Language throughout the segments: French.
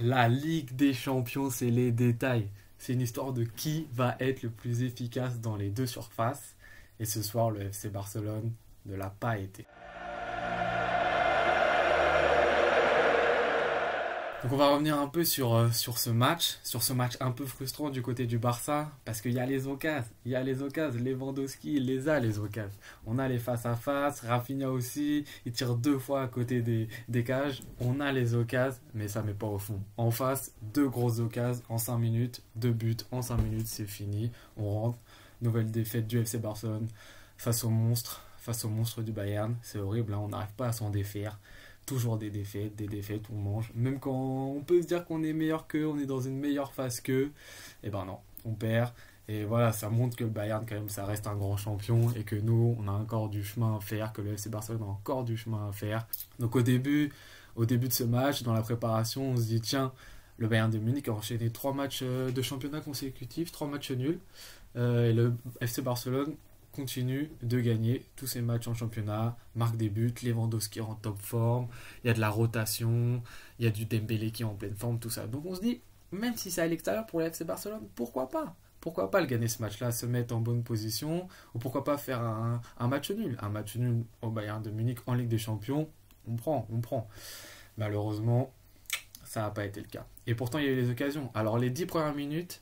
La Ligue des Champions, c'est les détails. C'est une histoire de qui va être le plus efficace dans les deux surfaces. Et ce soir, le FC Barcelone ne l'a pas été. Donc on va revenir un peu sur sur ce match un peu frustrant du côté du Barça, parce qu'il y a les occasions, Lewandowski, il les a les occasions. On a les face à face, Rafinha aussi, il tire deux fois à côté des cages, on a les occasions, mais ça met pas au fond. En face, deux grosses occasions en 5 minutes, deux buts en 5 minutes, c'est fini, on rentre. Nouvelle défaite du FC Barcelone face au monstre du Bayern, c'est horrible, hein, on n'arrive pas à s'en défaire. Toujours des défaites, on mange. Même quand on peut se dire qu'on est meilleur qu'eux, on est dans une meilleure phase qu'eux, et ben non, on perd. Et voilà, ça montre que le Bayern, quand même, ça reste un grand champion et que nous, on a encore du chemin à faire, que le FC Barcelone a encore du chemin à faire. Donc au début de ce match, dans la préparation, on se dit, tiens, le Bayern de Munich a enchaîné 3 matchs de championnat consécutifs, 3 matchs nuls. Et le FC Barcelone continue de gagner tous ses matchs en championnat, marque des buts, Lewandowski en top forme, il y a de la rotation, il y a du Dembélé qui est en pleine forme, tout ça. Donc on se dit, même si c'est à l'extérieur pour le FC Barcelone, pourquoi pas? Pourquoi pas le gagner ce match-là, se mettre en bonne position, ou pourquoi pas faire un match nul? Un match nul au Bayern de Munich en Ligue des Champions, on prend. Malheureusement, ça n'a pas été le cas. Et pourtant, il y a eu les occasions. Alors les 10 premières minutes,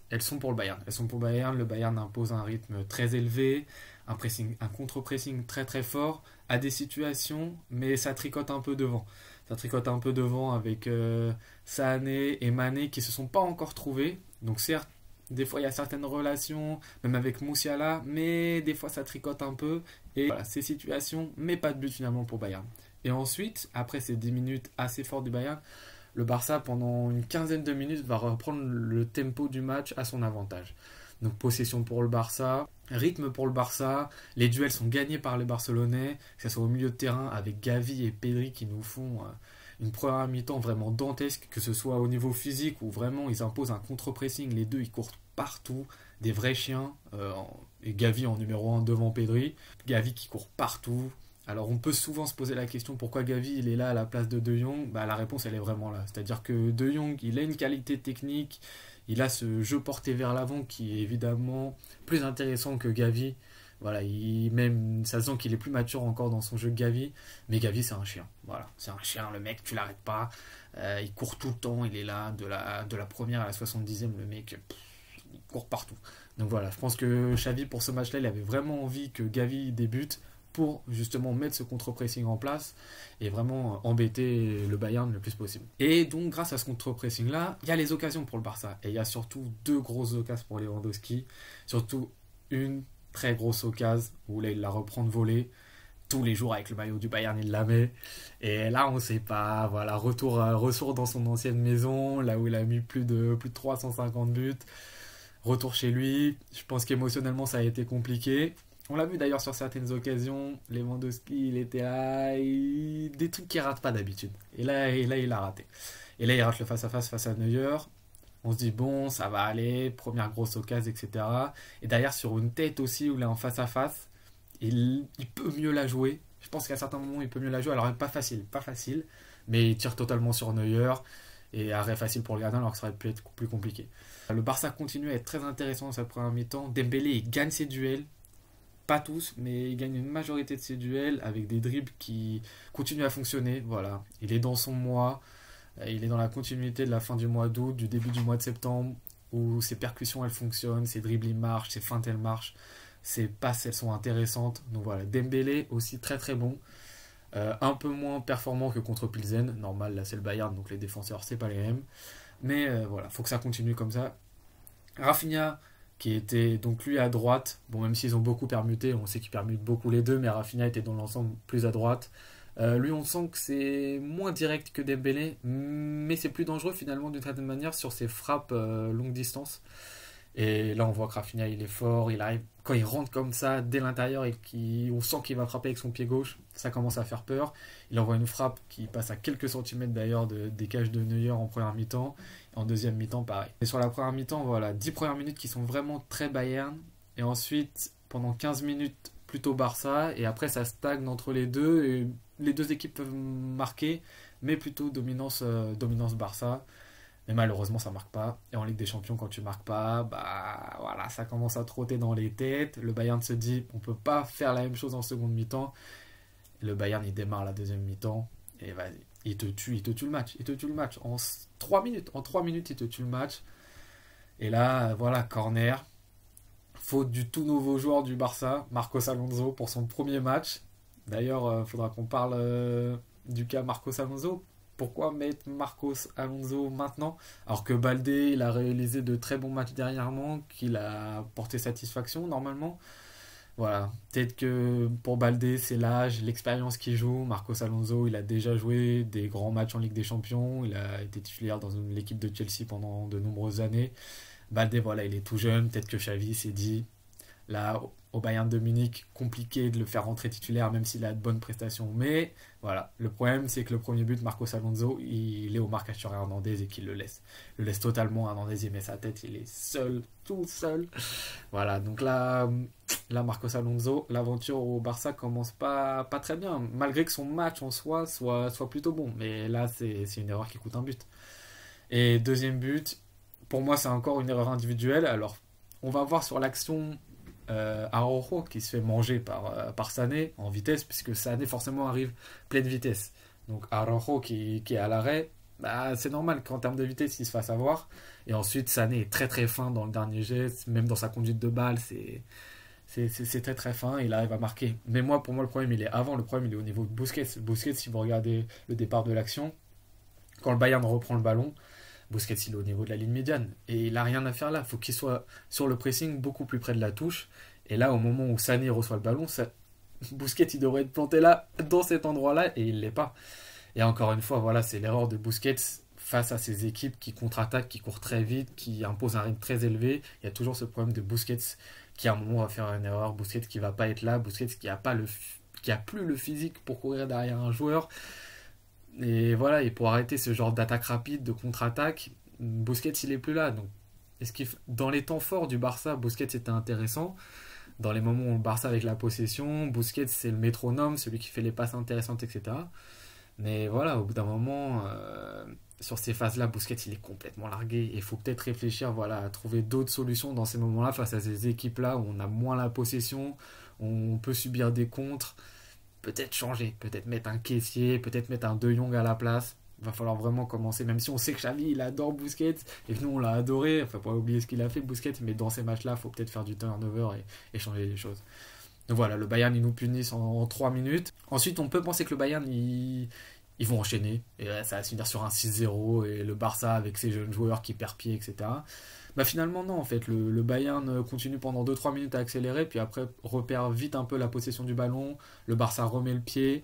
elles sont pour le Bayern. Elles sont pour le Bayern. Le Bayern impose un rythme très élevé, un contre-pressing très très fort, à des situations, mais ça tricote un peu devant. Ça tricote un peu devant avec Sané et Mané qui se sont pas encore trouvés. Donc certes, des fois il y a certaines relations, même avec Moussiala, mais des fois ça tricote un peu. Et voilà, ces situations, mais pas de but finalement pour Bayern. Et ensuite, après ces 10 minutes assez fortes du Bayern, le Barça, pendant une quinzaine de minutes, va reprendre le tempo du match à son avantage. Donc possession pour le Barça, rythme pour le Barça, les duels sont gagnés par les Barcelonais, que ce soit au milieu de terrain avec Gavi et Pedri qui nous font une première mi-temps vraiment dantesque, que ce soit au niveau physique où vraiment ils imposent un contre-pressing, les deux ils courent partout, des vrais chiens, et Gavi en numéro un devant Pedri, Gavi qui court partout. Alors on peut souvent se poser la question pourquoi Gavi il est là à la place de De Jong. Bah, la réponse elle est vraiment là. C'est-à-dire que De Jong il a une qualité technique, il a ce jeu porté vers l'avant qui est évidemment plus intéressant que Gavi. Voilà, même ça se sent qu'il est plus mature encore dans son jeu que Gavi, mais Gavi c'est un chien. Voilà, c'est un chien, le mec tu l'arrêtes pas, il court tout le temps, il est là de la première à la 70e, le mec il court partout. Donc voilà, je pense que Xavi pour ce match-là il avait vraiment envie que Gavi débute pour justement mettre ce contre-pressing en place et vraiment embêter le Bayern le plus possible. Et donc grâce à ce contre-pressing là, il y a les occasions pour le Barça et il y a surtout deux grosses occasions pour Lewandowski, surtout une très grosse occasion où là il la reprend de volée. Tous les jours avec le maillot du Bayern il la met et là on sait pas, voilà, retour dans son ancienne maison là où il a mis plus de 350 buts, retour chez lui. Je pense qu'émotionnellement ça a été compliqué. On l'a vu d'ailleurs sur certaines occasions, Lewandowski, il était là, des trucs qu'il rate pas d'habitude. Et là, il a raté. Et là, il rate le face à Neuer. On se dit, bon, ça va aller, première grosse occasion, etc. Et derrière, sur une tête aussi, où il est en face, il peut mieux la jouer. Je pense qu'à certains moments, il peut mieux la jouer. Alors, pas facile, mais il tire totalement sur Neuer. Et arrêt facile pour le gardien, alors que ça aurait pu être plus compliqué. Le Barça continue à être très intéressant dans sa première mi-temps. Dembélé, il gagne ses duels. Pas tous, mais il gagne une majorité de ses duels avec des dribbles qui continuent à fonctionner. Voilà, il est dans son mois, il est dans la continuité de la fin du mois d'août, du début du mois de septembre, où ses percussions elles fonctionnent, ses dribbles ils marchent, ses feintes elles marchent, ses passes elles sont intéressantes. Donc voilà, Dembélé aussi très très bon. Un peu moins performant que contre Pilsen, normal, là c'est le Bayern, donc les défenseurs c'est pas les mêmes. Mais voilà, faut que ça continue comme ça. Rafinha, qui était donc lui à droite. Bon, même s'ils ont beaucoup permuté, on sait qu'ils permutent beaucoup les deux, mais Rafinha était dans l'ensemble plus à droite. Lui, on sent que c'est moins direct que Dembélé, mais c'est plus dangereux finalement d'une certaine manière sur ses frappes longue distance. Et là, on voit que Rafinha, il est fort, il arrive, quand il rentre comme ça dès l'intérieur et on sent qu'il va frapper avec son pied gauche, ça commence à faire peur. Il envoie une frappe qui passe à quelques centimètres d'ailleurs des cages de Neuer en première mi-temps. En deuxième mi-temps, pareil. Et sur la première mi-temps, voilà, 10 premières minutes qui sont vraiment très Bayern. Et ensuite, pendant 15 minutes, plutôt Barça. Et après, ça stagne entre les deux. Et les deux équipes peuvent marquer, mais plutôt dominance Barça. Mais malheureusement, ça marque pas. Et en Ligue des Champions, quand tu marques pas, bah voilà, ça commence à trotter dans les têtes. Le Bayern se dit, on peut pas faire la même chose en seconde mi-temps. Le Bayern, il démarre la deuxième mi-temps. Et vas-y, il te tue le match. Il te tue le match. En 3 minutes. En 3 minutes, il te tue le match. Et là, voilà, corner. Faute du tout nouveau joueur du Barça, Marcos Alonso, pour son premier match. D'ailleurs, il faudra qu'on parle du cas Marcos Alonso. Pourquoi mettre Marcos Alonso maintenant alors que Baldé il a réalisé de très bons matchs dernièrement, qu'il a porté satisfaction normalement. Voilà, peut-être que pour Baldé c'est l'âge, l'expérience qui joue. Marcos Alonso il a déjà joué des grands matchs en Ligue des Champions, il a été titulaire dans l'équipe de Chelsea pendant de nombreuses années. Baldé voilà il est tout jeune, peut-être que Xavi s'est dit là, au Bayern de Munich, compliqué de le faire rentrer titulaire, même s'il a de bonnes prestations. Mais voilà, le problème, c'est que le premier but, Marcos Alonso, il est au marquage sur Hernandez et qu'il le laisse. Il le laisse totalement. Hernandez, il met sa tête, il est seul, tout seul. Voilà, donc là Marcos Alonso, l'aventure au Barça commence pas très bien, malgré que son match en soi soit plutôt bon. Mais là, c'est une erreur qui coûte un but. Et deuxième but, pour moi, c'est encore une erreur individuelle. Alors, on va voir sur l'action Araujo qui se fait manger par Sané en vitesse, puisque Sané forcément arrive pleine vitesse. Donc Araujo qui est à l'arrêt, bah, c'est normal qu'en termes de vitesse il se fasse avoir. Et ensuite Sané est très très fin dans le dernier geste, même dans sa conduite de balle, c'est très très fin, il arrive à marquer. Mais pour moi le problème il est avant, le problème il est au niveau de Busquets. Busquets, si vous regardez le départ de l'action, quand le Bayern reprend le ballon, Busquets il est au niveau de la ligne médiane et il n'a rien à faire là, il faut qu'il soit sur le pressing beaucoup plus près de la touche. Et là au moment où Sané reçoit le ballon, Busquets il devrait être planté là, dans cet endroit là, et il ne l'est pas. Et encore une fois voilà, c'est l'erreur de Busquets face à ces équipes qui contre-attaquent, qui courent très vite, qui imposent un rythme très élevé. Il y a toujours ce problème de Busquets qui à un moment va faire une erreur, Busquets qui va pas être là, Busquets qui a plus le physique pour courir derrière un joueur. Et voilà, et pour arrêter ce genre d'attaque rapide, de contre-attaque, Busquets il est plus là. Donc, dans les temps forts du Barça, Busquets était intéressant. Dans les moments où le Barça avec la possession, Busquets c'est le métronome, celui qui fait les passes intéressantes, etc. Mais voilà, au bout d'un moment, sur ces phases-là, Busquets il est complètement largué. Et il faut peut-être réfléchir voilà, à trouver d'autres solutions dans ces moments-là, face à ces équipes-là où on a moins la possession, où on peut subir des contres. Peut-être changer, peut-être mettre un caissier, peut-être mettre un De Jong à la place. Il va falloir vraiment commencer, même si on sait que Xavi il adore Busquets et que nous on l'a adoré, enfin pas oublier ce qu'il a fait Busquets, mais dans ces matchs là il faut peut-être faire du turnover et changer les choses. Donc voilà, le Bayern il nous punit en 3 minutes. Ensuite on peut penser que le Bayern ils vont enchaîner et ça va se finir sur un 6-0 et le Barça avec ses jeunes joueurs qui perdent pied, etc. Bah finalement non, en fait le Bayern continue pendant 2-3 minutes à accélérer, puis après repère vite un peu la possession du ballon, le Barça remet le pied,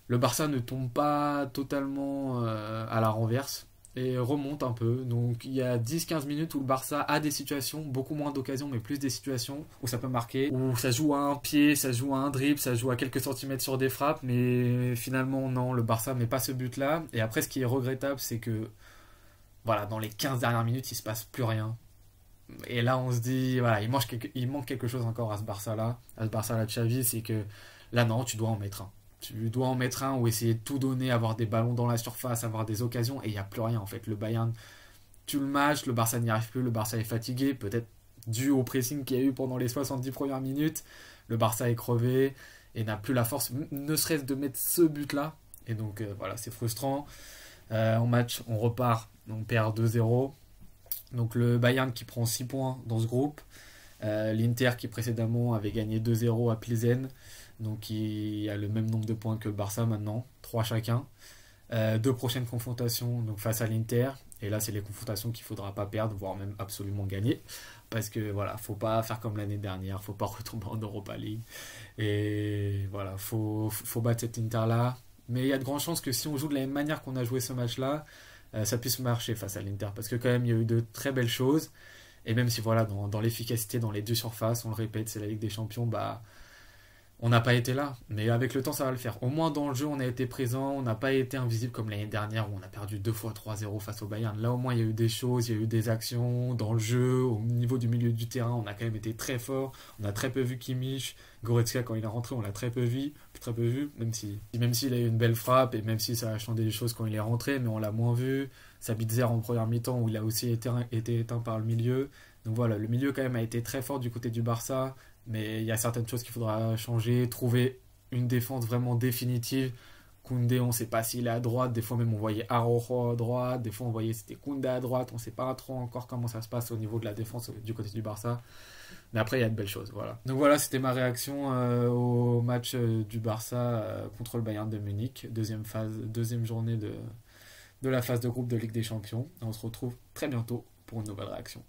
le Barça ne tombe pas totalement à la renverse et remonte un peu. Donc il y a 10-15 minutes où le Barça a des situations, beaucoup moins d'occasions mais plus des situations où ça peut marquer, où ça joue à un pied, ça joue à un dribble, ça joue à quelques centimètres sur des frappes, mais finalement non, le Barça met pas ce but là. Et après ce qui est regrettable c'est que voilà, dans les 15 dernières minutes, il se passe plus rien. Et là, on se dit, voilà, il manque quelque chose encore à ce Barça-là de Xavi, c'est que là, non, tu dois en mettre un. Tu dois en mettre un ou essayer de tout donner, avoir des ballons dans la surface, avoir des occasions, et il n'y a plus rien en fait. Le Bayern, tu le matches, le Barça n'y arrive plus, le Barça est fatigué, peut-être dû au pressing qu'il y a eu pendant les 70 premières minutes. Le Barça est crevé et n'a plus la force, ne serait-ce de mettre ce but-là. Et donc, voilà, c'est frustrant. En match, on repart, on perd 2-0. Donc le Bayern qui prend 6 points dans ce groupe. L'Inter qui précédemment avait gagné 2-0 à Pilsen. Donc il a le même nombre de points que le Barça maintenant, 3 chacun. Deux prochaines confrontations donc face à l'Inter. Et là, c'est les confrontations qu'il ne faudra pas perdre, voire même absolument gagner. Parce que voilà, faut pas faire comme l'année dernière, faut pas retomber en Europa League. Et voilà, faut battre cet Inter-là. Mais il y a de grandes chances que si on joue de la même manière qu'on a joué ce match-là, ça puisse marcher face à l'Inter. Parce que quand même, il y a eu de très belles choses. Et même si voilà, dans l'efficacité, dans les deux surfaces, on le répète, c'est la Ligue des Champions, bah on n'a pas été là, mais avec le temps ça va le faire. Au moins dans le jeu on a été présent, on n'a pas été invisible comme l'année dernière où on a perdu 2 fois 3-0 face au Bayern. Là au moins il y a eu des choses, il y a eu des actions dans le jeu, au niveau du milieu du terrain on a quand même été très fort, on a très peu vu Kimmich, Goretzka quand il est rentré on l'a très peu vu, même s'il a eu une belle frappe et même si ça a changé des choses quand il est rentré, mais on l'a moins vu. Sabitzer en première mi-temps où il a aussi été éteint par le milieu. Donc voilà, le milieu quand même a été très fort du côté du Barça. Mais il y a certaines choses qu'il faudra changer, trouver une défense vraiment définitive. Koundé, on ne sait pas s'il est à droite, des fois même on voyait Araujo à droite, des fois on voyait c'était Koundé à droite, on ne sait pas trop encore comment ça se passe au niveau de la défense du côté du Barça. Mais après il y a de belles choses, voilà. Donc voilà, c'était ma réaction au match du Barça contre le Bayern de Munich, deuxième journée de la phase de groupe de Ligue des Champions. On se retrouve très bientôt pour une nouvelle réaction.